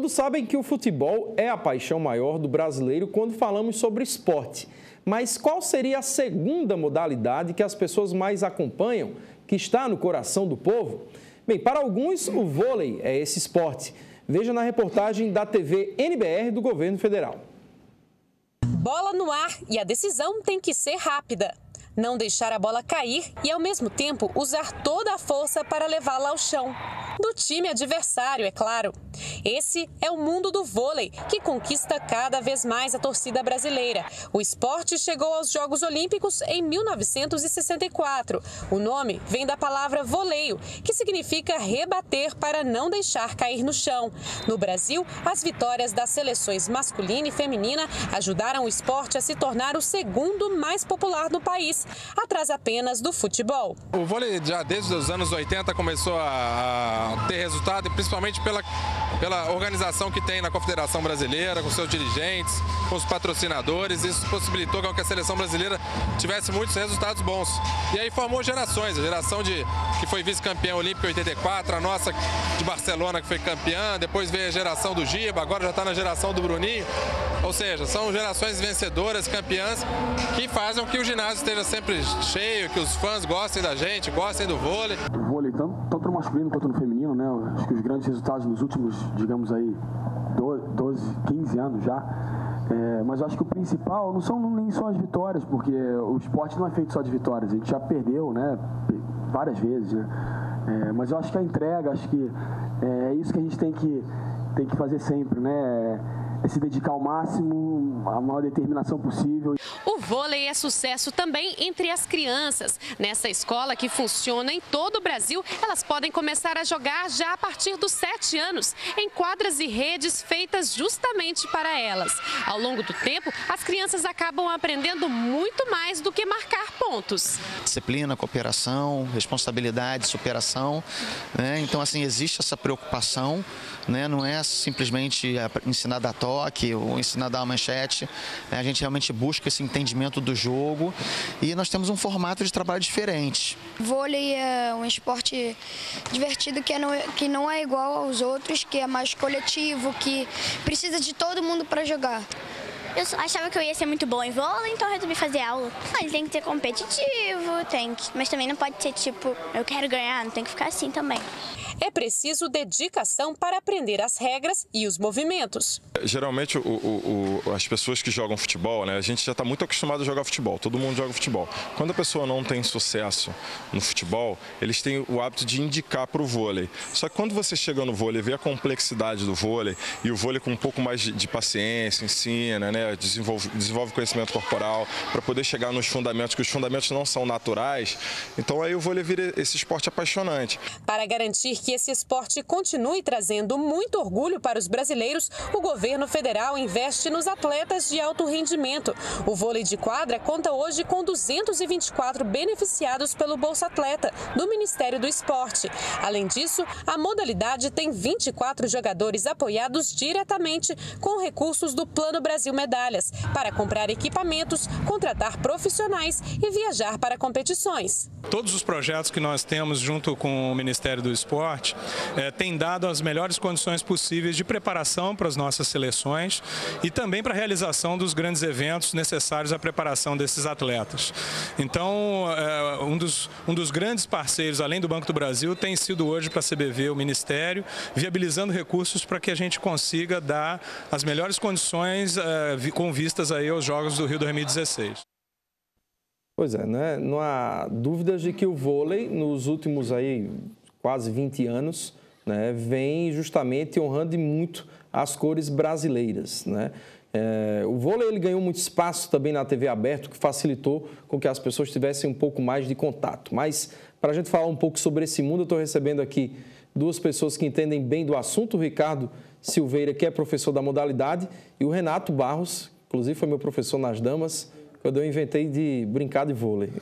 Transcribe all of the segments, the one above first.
Todos sabem que o futebol é a paixão maior do brasileiro quando falamos sobre esporte. Mas qual seria a segunda modalidade que as pessoas mais acompanham, que está no coração do povo? Bem, para alguns, o vôlei é esse esporte. Veja na reportagem da TV NBR do Governo Federal. Bola no ar e a decisão tem que ser rápida. Não deixar a bola cair e, ao mesmo tempo, usar toda a força para levá-la ao chão. Do time adversário, é claro. Esse é o mundo do vôlei, que conquista cada vez mais a torcida brasileira. O esporte chegou aos Jogos Olímpicos em 1964. O nome vem da palavra voleio, que significa rebater para não deixar cair no chão. No Brasil, as vitórias das seleções masculina e feminina ajudaram o esporte a se tornar o segundo mais popular do país, atrás apenas do futebol. O vôlei já desde os anos 80 começou a ter resultado, e principalmente pela organização que tem na Confederação Brasileira, com seus dirigentes, com os patrocinadores. Isso possibilitou que a seleção brasileira tivesse muitos resultados bons. E aí formou gerações, a geração que foi vice-campeã olímpica em 84, a nossa de Barcelona que foi campeã, depois veio a geração do Giba, agora já está na geração do Bruninho. Ou seja, são gerações vencedoras, campeãs, que fazem com que o ginásio esteja sempre cheio, que os fãs gostem da gente, gostem do vôlei. O vôlei, tanto no masculino quanto no feminino, né? Acho que os grandes resultados nos últimos, digamos aí, 12, 15 anos já. Mas eu acho que o principal não são nem só as vitórias, porque o esporte não é feito só de vitórias. A gente já perdeu, né? Várias vezes, né? Mas eu acho que a entrega, acho que é isso que a gente tem que fazer sempre, né? É se dedicar ao máximo, a maior determinação possível. O vôlei é sucesso também entre as crianças. Nessa escola, que funciona em todo o Brasil, elas podem começar a jogar já a partir dos 7 anos, em quadras e redes feitas justamente para elas. Ao longo do tempo, as crianças acabam aprendendo muito mais do que marcar pontos. Disciplina, cooperação, responsabilidade, superação, né? Então, assim, existe essa preocupação, né? Não é simplesmente ensinar a dar toque ou ensinar a dar uma manchete, né? A gente realmente busca esse entendimento do jogo e nós temos um formato de trabalho diferente. Vôlei é um esporte divertido que não é igual aos outros, que é mais coletivo, que precisa de todo mundo para jogar. Eu achava que eu ia ser muito boa em vôlei, então eu resolvi fazer aula. Ele tem que ser competitivo, mas também não pode ser tipo, eu quero ganhar, não tem que ficar assim também. É preciso dedicação para aprender as regras e os movimentos. Geralmente, as pessoas que jogam futebol, né, a gente já está muito acostumado a jogar futebol, todo mundo joga futebol. Quando a pessoa não tem sucesso no futebol, eles têm o hábito de indicar para o vôlei. Só que quando você chega no vôlei, vê a complexidade do vôlei, e o vôlei com um pouco mais de paciência, ensina, né, desenvolve conhecimento corporal, para poder chegar nos fundamentos, que os fundamentos não são naturais, então aí o vôlei vira esse esporte apaixonante. Para garantir que esse esporte continue trazendo muito orgulho para os brasileiros, o governo federal investe nos atletas de alto rendimento. O vôlei de quadra conta hoje com 224 beneficiados pelo Bolsa Atleta do Ministério do Esporte. Além disso, a modalidade tem 24 jogadores apoiados diretamente com recursos do Plano Brasil Medalhas, para comprar equipamentos, contratar profissionais e viajar para competições. Todos os projetos que nós temos junto com o Ministério do Esporte têm dado as melhores condições possíveis de preparação para as nossas seleções e também para a realização dos grandes eventos necessários à preparação desses atletas. Então, um dos grandes parceiros, além do Banco do Brasil, tem sido hoje para a CBV, o Ministério, viabilizando recursos para que a gente consiga dar as melhores condições com vistas aí aos Jogos do Rio 2016. Pois é, né? Não há dúvidas de que o vôlei, nos últimos aí quase 20 anos, né, vem justamente honrando muito as cores brasileiras, né? O vôlei ele ganhou muito espaço também na TV aberta, o que facilitou com que as pessoas tivessem um pouco mais de contato. Mas, para a gente falar um pouco sobre esse mundo, eu estou recebendo aqui duas pessoas que entendem bem do assunto, o Ricardo Silveira, que é professor da modalidade, e o Renato Barros, inclusive foi meu professor nas damas, quando eu inventei de brincar de vôlei.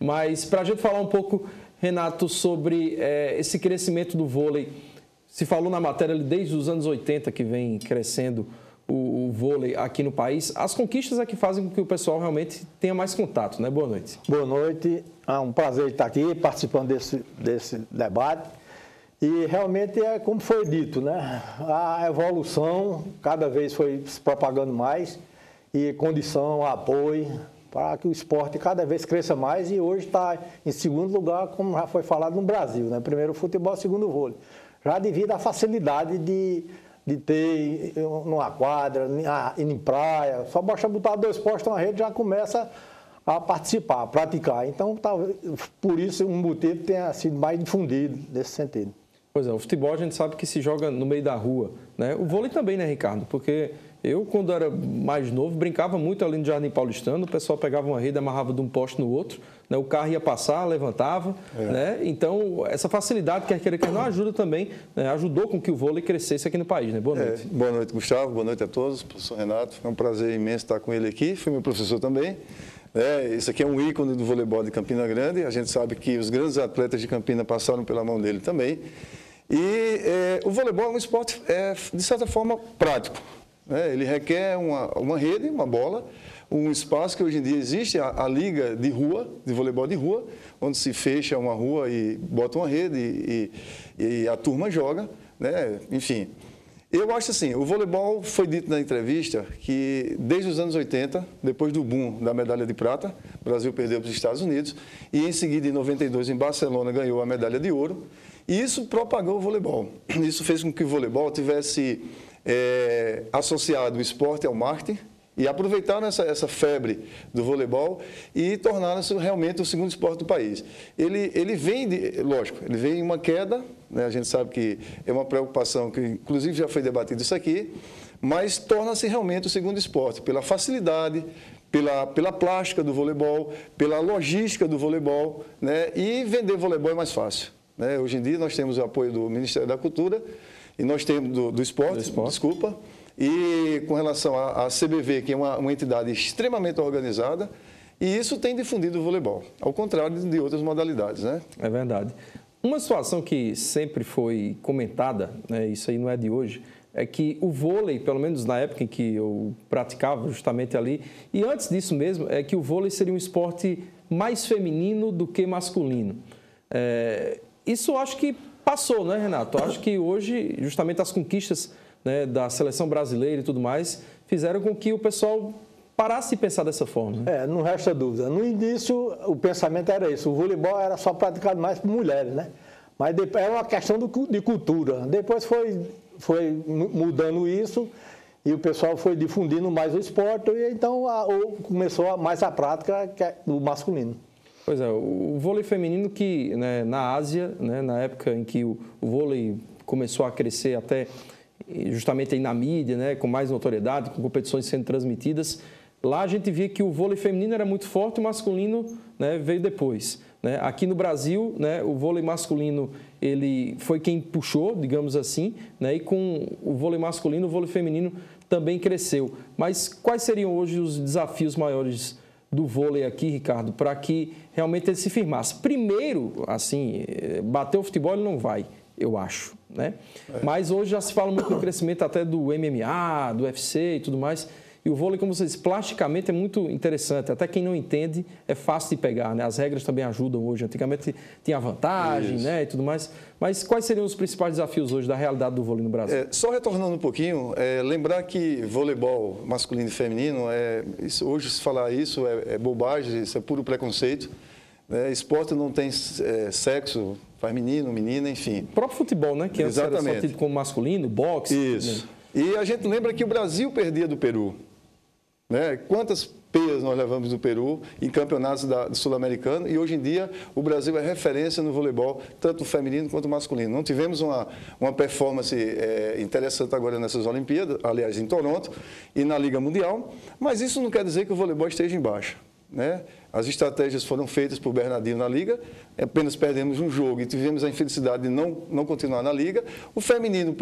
Mas, para a gente falar um pouco, Renato, sobre esse crescimento do vôlei, se falou na matéria desde os anos 80 que vem crescendo o vôlei aqui no país. As conquistas é que fazem com que o pessoal realmente tenha mais contato, né? Boa noite. Boa noite. É um prazer estar aqui participando desse debate. E realmente é como foi dito, né? A evolução cada vez foi se propagando mais e condição, apoio para que o esporte cada vez cresça mais e hoje está em segundo lugar, como já foi falado, no Brasil, né? Primeiro o futebol, segundo o vôlei. Já devido à facilidade de ter numa quadra, em praia, só basta botar 2 postos na rede já começa a participar, a praticar. Então, talvez, por isso, um motivo tenha sido mais difundido nesse sentido. Pois é, o futebol a gente sabe que se joga no meio da rua, né? O vôlei também, né, Ricardo? Porque eu, quando era mais novo, brincava muito ali no Jardim Paulistano, o pessoal pegava uma rede, amarrava de um poste no outro, né? O carro ia passar, levantava, né? Então, essa facilidade, quer queira, quer não, ajuda também, né? Ajudou com que o vôlei crescesse aqui no país, né? Boa noite. Boa noite, Gustavo, boa noite a todos, professor Renato, foi um prazer imenso estar com ele aqui, foi meu professor também. Esse aqui é um ícone do voleibol de Campina Grande, a gente sabe que os grandes atletas de Campina passaram pela mão dele também. E o voleibol é um esporte, de certa forma, prático. Ele requer uma rede, uma bola, um espaço que hoje em dia existe, a liga de rua, de voleibol de rua, onde se fecha uma rua e bota uma rede e a turma joga, né? Enfim. Eu acho assim, o voleibol, foi dito na entrevista que desde os anos 80, depois do boom da medalha de prata, o Brasil perdeu para os Estados Unidos e em seguida, em 92, em Barcelona, ganhou a medalha de ouro e isso propagou o voleibol. Isso fez com que o voleibol tivesse associado o esporte ao marketing e aproveitaram essa febre do voleibol e tornaram-se realmente o segundo esporte do país. Ele vem, lógico, ele vem em uma queda, né? A gente sabe que é uma preocupação que, inclusive, já foi debatido isso aqui, mas torna-se realmente o segundo esporte, pela facilidade, pela plástica do voleibol, pela logística do voleibol, né? E vender voleibol é mais fácil, né? Hoje em dia nós temos o apoio do Ministério da Cultura e nós temos do esporte, desculpa. E com relação à CBV, que é uma entidade extremamente organizada, e isso tem difundido o voleibol, ao contrário de outras modalidades, né? É verdade. Uma situação que sempre foi comentada, né, isso aí não é de hoje, é que o vôlei, pelo menos na época em que eu praticava justamente ali, e antes disso mesmo, é que o vôlei seria um esporte mais feminino do que masculino. Isso eu acho que passou, né, Renato? Eu acho que hoje, justamente as conquistas, né, da seleção brasileira e tudo mais, fizeram com que o pessoal parasse de pensar dessa forma. Não resta dúvida. No início, o pensamento era isso. O voleibol era só praticado mais por mulheres, né? Mas depois, era uma questão de cultura. Depois foi mudando isso e o pessoal foi difundindo mais o esporte e então começou mais a prática que é o masculino. Pois é, o vôlei feminino que, né, na Ásia, né, na época em que o vôlei começou a crescer até justamente aí na mídia, né, com mais notoriedade, com competições sendo transmitidas, lá a gente via que o vôlei feminino era muito forte e o masculino, né, veio depois. Né? Aqui no Brasil, né, o vôlei masculino ele foi quem puxou, digamos assim, né, e com o vôlei masculino, o vôlei feminino também cresceu. Mas quais seriam hoje os desafios maiores do vôlei aqui, Ricardo, para que realmente ele se firmasse? Primeiro, assim, bater o futebol ele não vai, eu acho, né? Mas hoje já se fala muito no crescimento até do MMA, do UFC e tudo mais. E o vôlei, como você disse, plasticamente é muito interessante. Até quem não entende, é fácil de pegar, né? As regras também ajudam hoje. Antigamente tinha vantagem, né, e tudo mais. Mas quais seriam os principais desafios hoje da realidade do vôlei no Brasil? Só retornando um pouquinho, lembrar que voleibol masculino e feminino, hoje se falar isso é bobagem, isso é puro preconceito. Esporte não tem sexo, faz menino, menina, enfim. O próprio futebol, né? Que antes era só tido como masculino, boxe. Isso. Né? E a gente lembra que o Brasil perdia do Peru. Né? Quantas peias nós levamos do Peru em campeonatos do Sul-Americano e hoje em dia o Brasil é referência no voleibol, tanto feminino quanto masculino. Não tivemos uma performance interessante agora nessas Olimpíadas, aliás, em Toronto e na Liga Mundial, mas isso não quer dizer que o voleibol esteja em baixa. Né? As estratégias foram feitas por Bernardinho na Liga, apenas perdemos um jogo e tivemos a infelicidade de não continuar na Liga. O feminino,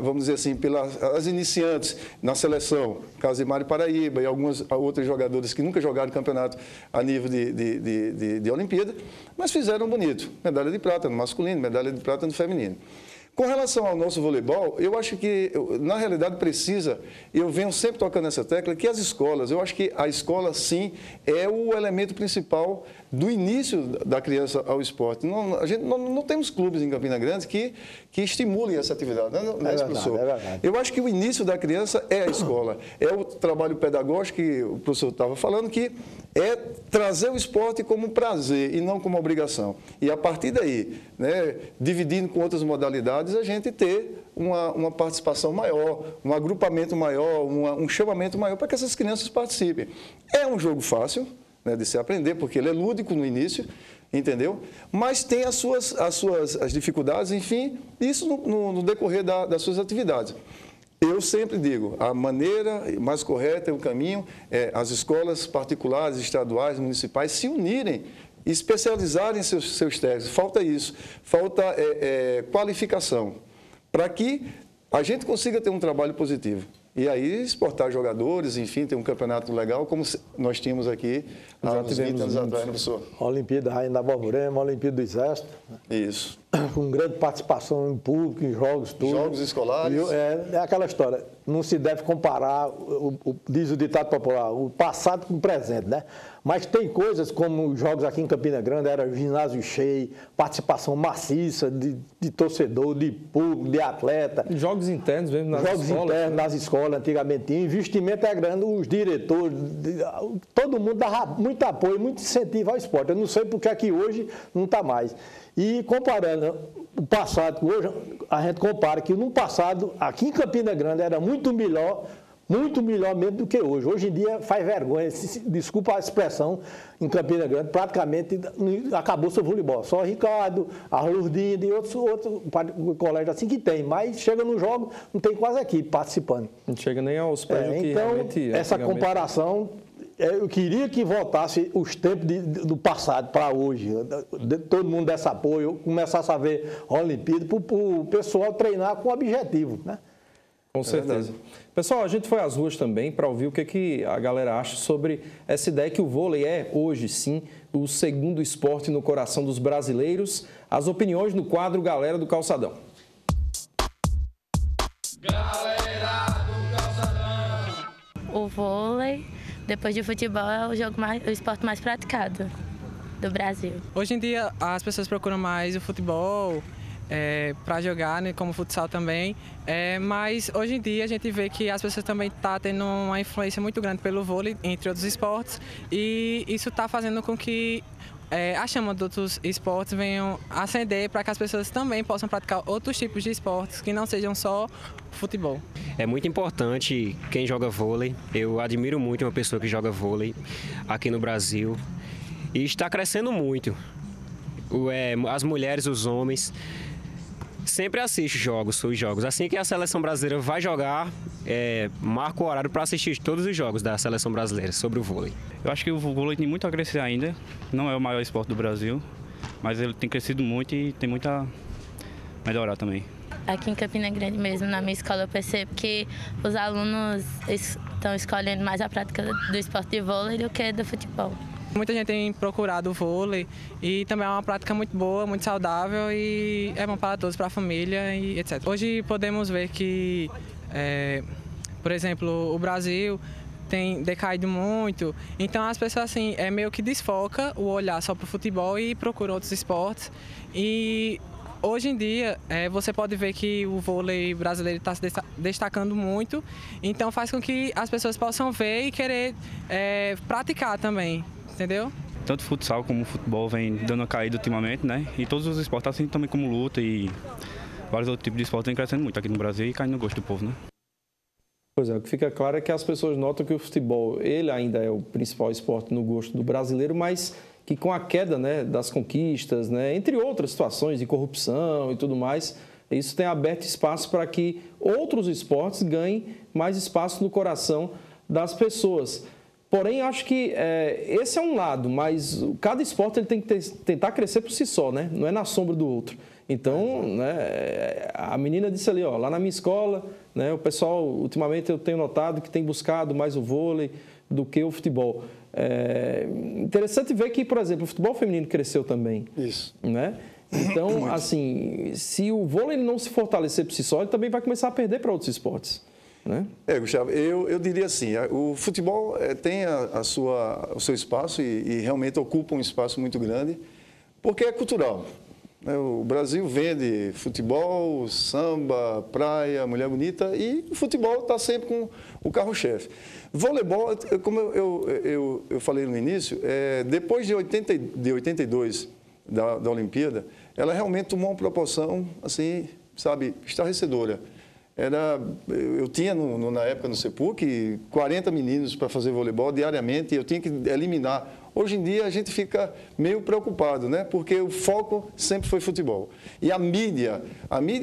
vamos dizer assim, pelas iniciantes na seleção, Casimari Paraíba e algumas outras jogadoras que nunca jogaram campeonato a nível de Olimpíada, mas fizeram bonito. Medalha de prata no masculino, medalha de prata no feminino. Com relação ao nosso voleibol, eu acho que, na realidade, eu venho sempre tocando nessa tecla, que as escolas, eu acho que a escola, sim, é o elemento principal do início da criança ao esporte. A gente não temos clubes em Campina Grande que estimulem essa atividade, não é, professor? É verdade. Eu acho que o início da criança é a escola, é o trabalho pedagógico que o professor estava falando, que é trazer o esporte como prazer e não como obrigação. E a partir daí, né, dividindo com outras modalidades, a gente ter uma participação maior, um agrupamento maior, um chamamento maior para que essas crianças participem. É um jogo fácil, né, de se aprender, porque ele é lúdico no início, entendeu? Mas tem as dificuldades, enfim, isso no decorrer das suas atividades. Eu sempre digo, a maneira mais correta, o caminho, é as escolas particulares, estaduais, municipais se unirem, especializarem seus técnicos. Falta isso, falta qualificação, para que a gente consiga ter um trabalho positivo. E aí exportar jogadores, enfim, ter um campeonato legal, como nós tínhamos aqui há uns 20 anos atrás, professor. Olimpíada Rainha da Borborema, Olimpíada do Exército. Isso. Com grande participação em público, em jogos, tudo. Jogos escolares. É aquela história, não se deve comparar, diz o ditado popular, o passado com o presente, né? Mas tem coisas como os jogos aqui em Campina Grande, era ginásio cheio, participação maciça de torcedor, de público, de atleta. Jogos internos mesmo nas escolas. Jogos internos nas escolas, antigamente tinha. Investimento é grande, os diretores, todo mundo dava muito apoio, muito incentivo ao esporte. Eu não sei porque aqui hoje não está mais. E comparando o passado com hoje, a gente compara que no passado, aqui em Campina Grande, era muito melhor mesmo do que hoje. Hoje em dia faz vergonha, desculpa a expressão, em Campina Grande, praticamente acabou seu voleibol. Só o Ricardo, a Lourdinha e outros colégios assim que tem, mas chega no jogo, não tem quase aqui participando. Não chega nem aos pés do que então, realmente essa comparação, eu queria que voltasse os tempos do passado para hoje, todo mundo desse apoio, começasse a ver a Olimpíada, para o pessoal treinar com objetivo, né? Com certeza. Pessoal, a gente foi às ruas também para ouvir o que a galera acha sobre essa ideia que o vôlei é, hoje sim, o segundo esporte no coração dos brasileiros. As opiniões no quadro Galera do Calçadão. Galera do Calçadão. O vôlei, depois de futebol, é o esporte mais praticado do Brasil. Hoje em dia, as pessoas procuram mais o futebol, para jogar, né, como futsal também, mas hoje em dia a gente vê que as pessoas também estão tendo uma influência muito grande pelo vôlei, entre outros esportes, e isso está fazendo com que a chama de outros esportes venham acender para que as pessoas também possam praticar outros tipos de esportes que não sejam só futebol. É muito importante quem joga vôlei, eu admiro muito uma pessoa que joga vôlei aqui no Brasil e está crescendo muito. As mulheres, os homens sempre assiste os jogos. Assim que a seleção brasileira vai jogar, marca o horário para assistir todos os jogos da seleção brasileira sobre o vôlei. Eu acho que o vôlei tem muito a crescer ainda. Não é o maior esporte do Brasil, mas ele tem crescido muito e tem muito a melhorar também. Aqui em Campina Grande mesmo, na minha escola, eu percebo que os alunos estão escolhendo mais a prática do esporte de vôlei do que do futebol. Muita gente tem procurado o vôlei e também é uma prática muito boa, muito saudável e é bom para todos, para a família e etc. Hoje podemos ver que, por exemplo, o Brasil tem decaído muito, então as pessoas assim, meio que desfoca o olhar só para o futebol e procuram outros esportes. E hoje em dia você pode ver que o vôlei brasileiro está se destacando muito, então faz com que as pessoas possam ver e querer praticar também. Entendeu? Tanto futsal como o futebol vem dando uma caída ultimamente, né? E todos os esportes, assim também como luta e vários outros tipos de esportes vem crescendo muito aqui no Brasil e caindo no gosto do povo, né? Pois é, o que fica claro é que as pessoas notam que o futebol, ele ainda é o principal esporte no gosto do brasileiro, mas que com a queda, né, das conquistas, né, entre outras situações de corrupção e tudo mais, isso tem aberto espaço para que outros esportes ganhem mais espaço no coração das pessoas. Porém, acho que esse é um lado, mas cada esporte ele tem que tentar crescer por si só, né? Não é na sombra do outro. Então, né, a menina disse ali, lá na minha escola, né, o pessoal, ultimamente eu tenho notado que tem buscado mais o vôlei do que o futebol. Interessante ver que, por exemplo, o futebol feminino cresceu também. Isso. Né? Então, assim, se o vôlei não se fortalecer por si só, ele também vai começar a perder para outros esportes. né? Gustavo, eu diria assim, o futebol tem o seu espaço e realmente ocupa um espaço muito grande, porque é cultural. O Brasil vende futebol, samba, praia, mulher bonita, e o futebol está sempre com o carro-chefe. Voleibol, como eu falei no início, depois de 82 da Olimpíada, ela realmente tomou uma proporção, assim, sabe, estarrecedora. Eu tinha, na época, no CEPUC, 40 meninos para fazer voleibol diariamente, e eu tinha que eliminar. Hoje em dia, a gente fica meio preocupado, né? Porque o foco sempre foi futebol. E a mídia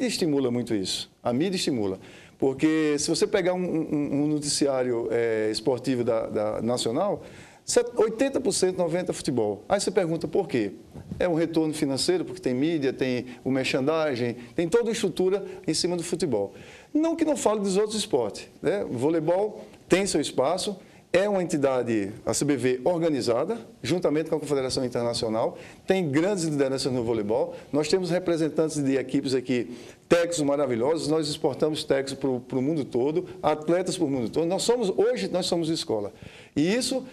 estimula muito isso. A mídia estimula. Porque se você pegar um noticiário esportivo da nacional, 80%, 90% é futebol. Aí você pergunta por quê? É um retorno financeiro, porque tem mídia, tem o merchandising, tem toda a estrutura em cima do futebol. Não que não fale dos outros esportes, né? O voleibol tem seu espaço, é uma entidade, a CBV, organizada, juntamente com a Confederação Internacional, tem grandes lideranças no voleibol, nós temos representantes de equipes aqui, técnicos maravilhosos, nós exportamos técnicos para o mundo todo, atletas para o mundo todo, hoje nós somos escola. E isso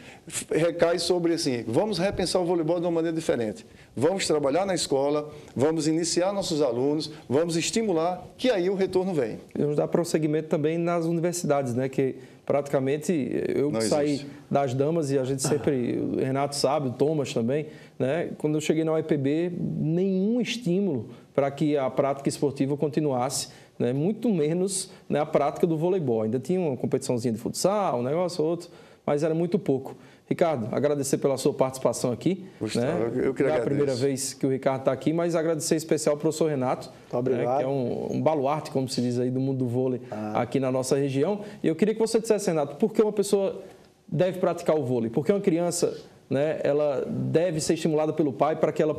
recai sobre, assim, vamos repensar o voleibol de uma maneira diferente. Vamos trabalhar na escola, vamos iniciar nossos alunos, vamos estimular, que aí o retorno vem. E vamos dar prosseguimento também nas universidades, né? Que praticamente eu saí das damas e a gente sempre, o Renato sabe, o Thomas também, né? Quando eu cheguei na UEPB, nenhum estímulo para que a prática esportiva continuasse, né? Muito menos, né, a prática do voleibol. Ainda tinha uma competiçãozinha de futsal, um negócio ou outro, mas era muito pouco. Ricardo, agradecer pela sua participação aqui. Gustavo, né? Eu que agradeço. É a primeira vez que o Ricardo está aqui, mas agradecer em especial ao professor Renato, né, que é um baluarte, como se diz aí, do mundo do vôlei aqui na nossa região. E eu queria que você dissesse, Renato, por que uma pessoa deve praticar o vôlei? Por que uma criança, né, ela deve ser estimulada pelo pai para que ela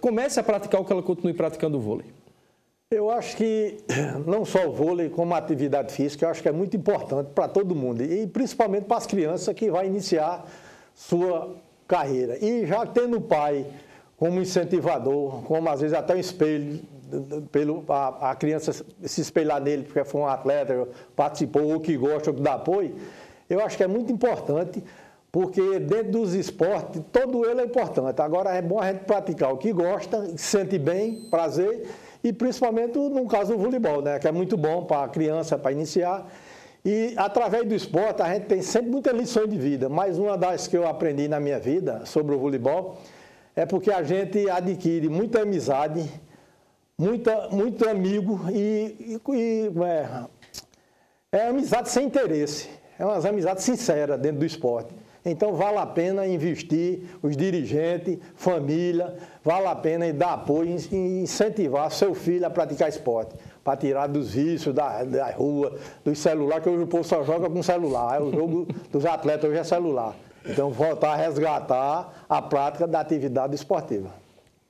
comece a praticar ou que ela continue praticando o vôlei? Eu acho que não só o vôlei, como a atividade física, eu acho que é muito importante para todo mundo, e principalmente para as crianças que vão iniciar sua carreira. E já tendo o pai como incentivador, como às vezes até um espelho, a criança se espelhar nele porque foi um atleta, participou, ou que gosta, ou que dá apoio, eu acho que é muito importante, porque dentro dos esportes, todo ele é importante. Agora é bom a gente praticar o que gosta, se sente bem, prazer, e principalmente no caso do voleibol, né, que é muito bom para a criança, para iniciar. E através do esporte a gente tem sempre muitas lições de vida, mas uma das que eu aprendi na minha vida sobre o voleibol é porque a gente adquire muita amizade, muito amigo é amizade sem interesse, é umas amizades sinceras dentro do esporte. Então, vale a pena investir, os dirigentes, família, vale a pena dar apoio e incentivar seu filho a praticar esporte, para tirar dos vícios da rua, dos celulares, que hoje o povo só joga com celular, o jogo dos atletas hoje é celular. Então, voltar a resgatar a prática da atividade esportiva.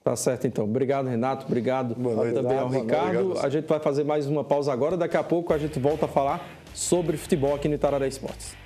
Tá certo, então. Obrigado, Renato. Obrigado também ao Ricardo. A gente vai fazer mais uma pausa agora. Daqui a pouco a gente volta a falar sobre futebol aqui no Itararé Esportes.